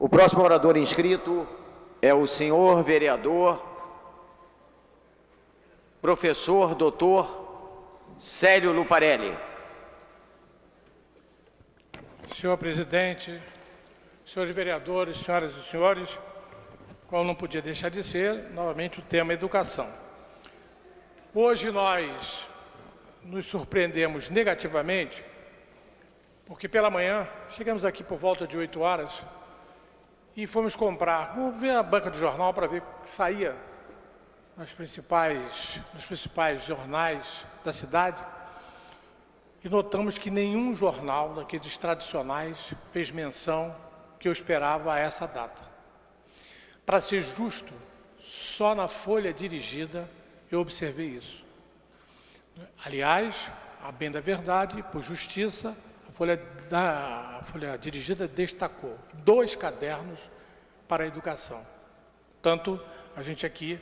O próximo orador inscrito é o senhor vereador, professor doutor Célio Luparelli. Senhor presidente, senhores vereadores, senhoras e senhores, como não podia deixar de ser, novamente o tema é educação. Hoje nós nos surpreendemos negativamente, porque pela manhã, chegamos aqui por volta de 8 horas, e fomos comprar, vamos ver a banca de jornal para ver o que saía nos principais jornais da cidade, e notamos que nenhum jornal daqueles tradicionais fez menção que eu esperava a essa data. Para ser justo, só na Folha Dirigida eu observei isso. Aliás, a bem da verdade, por justiça, a Folha Dirigida destacou 2 cadernos para a educação. Tanto a gente aqui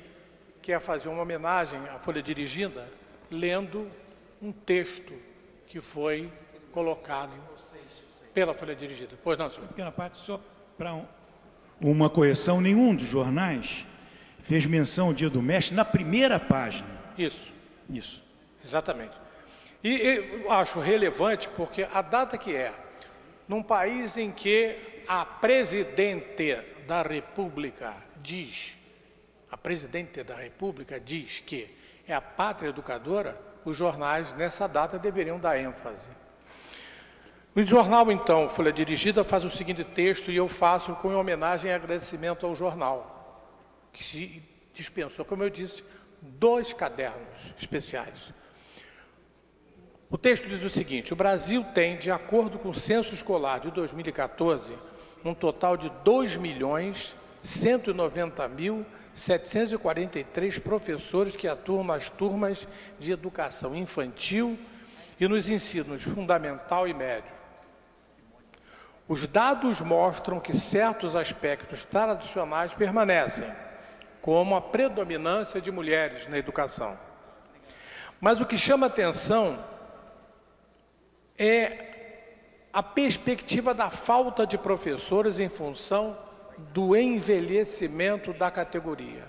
quer fazer uma homenagem à Folha Dirigida lendo um texto que foi colocado pela Folha Dirigida. Pois não, senhor? Pequena parte, só para uma correção, nenhum dos jornais fez menção ao Dia do Mestre na primeira página. Isso. Isso. Exatamente. E eu acho relevante porque a data que é, num país em que a presidente da República diz que é a pátria educadora, os jornais nessa data deveriam dar ênfase. O jornal, então, Folha Dirigida, faz o seguinte texto, e eu faço com homenagem e agradecimento ao jornal, que se dispensou, como eu disse, 2 cadernos especiais. O texto diz o seguinte: o Brasil tem, de acordo com o censo escolar de 2014, um total de 2.190.743 professores que atuam nas turmas de educação infantil e nos ensinos fundamental e médio. Os dados mostram que certos aspectos tradicionais permanecem, como a predominância de mulheres na educação. Mas o que chama atenção é a perspectiva da falta de professores em função do envelhecimento da categoria.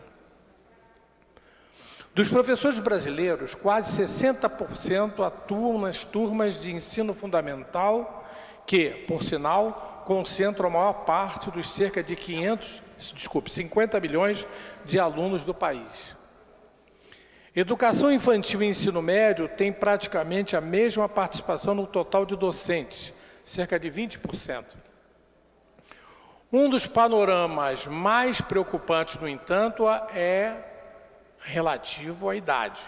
Dos professores brasileiros, quase 60% atuam nas turmas de ensino fundamental, que, por sinal, concentram a maior parte dos cerca de 50 milhões de alunos do país. Educação infantil e ensino médio tem praticamente a mesma participação no total de docentes, cerca de 20%. Um dos panoramas mais preocupantes, no entanto, é relativo à idade.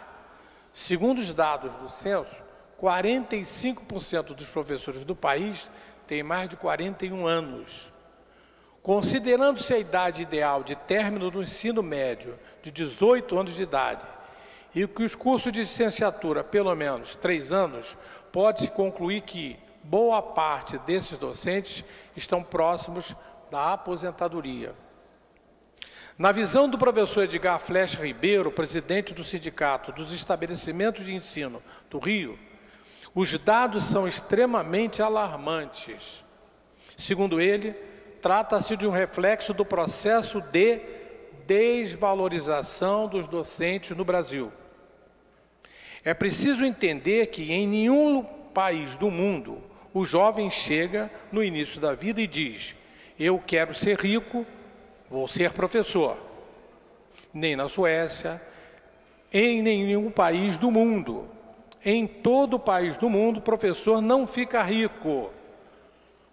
Segundo os dados do censo, 45% dos professores do país têm mais de 41 anos. Considerando-se a idade ideal de término do ensino médio de 18 anos de idade, e que os cursos de licenciatura, pelo menos 3 anos, pode-se concluir que boa parte desses docentes estão próximos da aposentadoria. Na visão do professor Edgar Flecha Ribeiro, presidente do Sindicato dos Estabelecimentos de Ensino do Rio, os dados são extremamente alarmantes. Segundo ele, trata-se de um reflexo do processo de desvalorização dos docentes no Brasil. É preciso entender que em nenhum país do mundo o jovem chega no início da vida e diz: eu quero ser rico, vou ser professor. Nem na Suécia, em nenhum país do mundo. Em todo país do mundo, o professor não fica rico,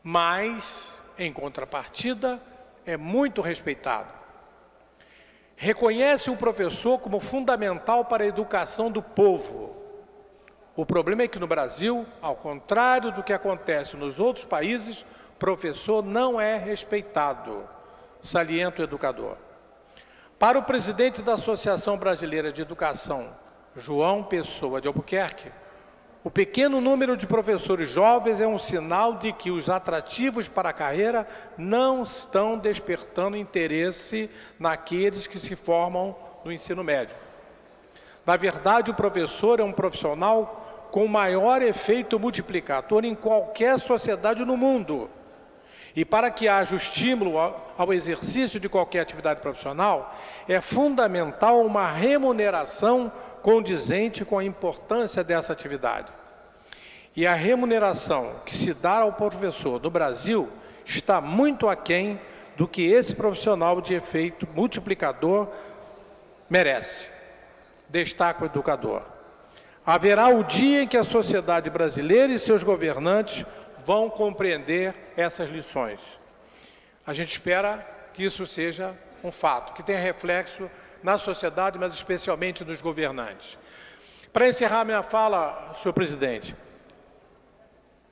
mas, em contrapartida, é muito respeitado. Reconhece o professor como fundamental para a educação do povo. O problema é que no Brasil, ao contrário do que acontece nos outros países, professor não é respeitado, salienta o educador. Para o presidente da Associação Brasileira de Educação, João Pessoa de Albuquerque, o pequeno número de professores jovens é um sinal de que os atrativos para a carreira não estão despertando interesse naqueles que se formam no ensino médio. Na verdade, o professor é um profissional com maior efeito multiplicador em qualquer sociedade no mundo. E para que haja o estímulo ao exercício de qualquer atividade profissional, é fundamental uma remuneração condizente com a importância dessa atividade. E a remuneração que se dá ao professor no Brasil está muito aquém do que esse profissional de efeito multiplicador merece. Destaca o educador. Haverá o dia em que a sociedade brasileira e seus governantes vão compreender essas lições. A gente espera que isso seja um fato, que tenha reflexo na sociedade, mas especialmente dos governantes. Para encerrar minha fala, senhor presidente,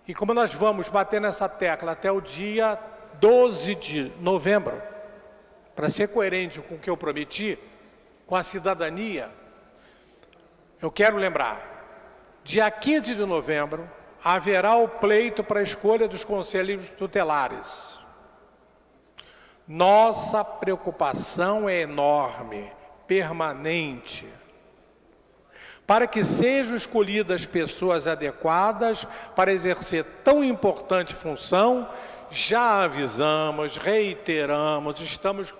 e como nós vamos bater nessa tecla até o dia 12 de novembro, para ser coerente com o que eu prometi, com a cidadania, eu quero lembrar, dia 15 de novembro, haverá o pleito para a escolha dos conselheiros tutelares. Nossa preocupação é enorme, permanente, para que sejam escolhidas pessoas adequadas para exercer tão importante função. Já avisamos, reiteramos, estamos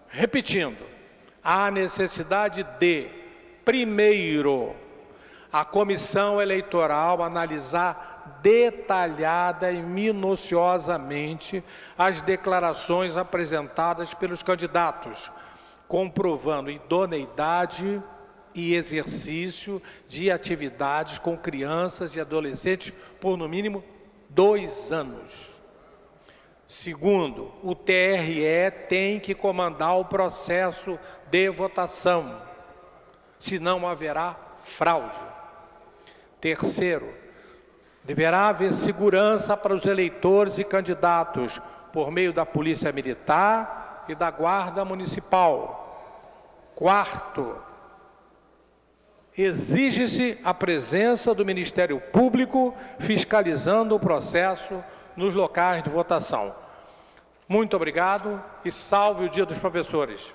repetindo a necessidade de, primeiro, a comissão eleitoral analisar detalhada e minuciosamente as declarações apresentadas pelos candidatos, comprovando idoneidade e exercício de atividades com crianças e adolescentes por, no mínimo, 2 anos. Segundo, o TRE tem que comandar o processo de votação, senão haverá fraude. Terceiro, deverá haver segurança para os eleitores e candidatos por meio da Polícia Militar e da Guarda Municipal. Quarto, exige-se a presença do Ministério Público fiscalizando o processo nos locais de votação. Muito obrigado e salve o Dia dos Professores.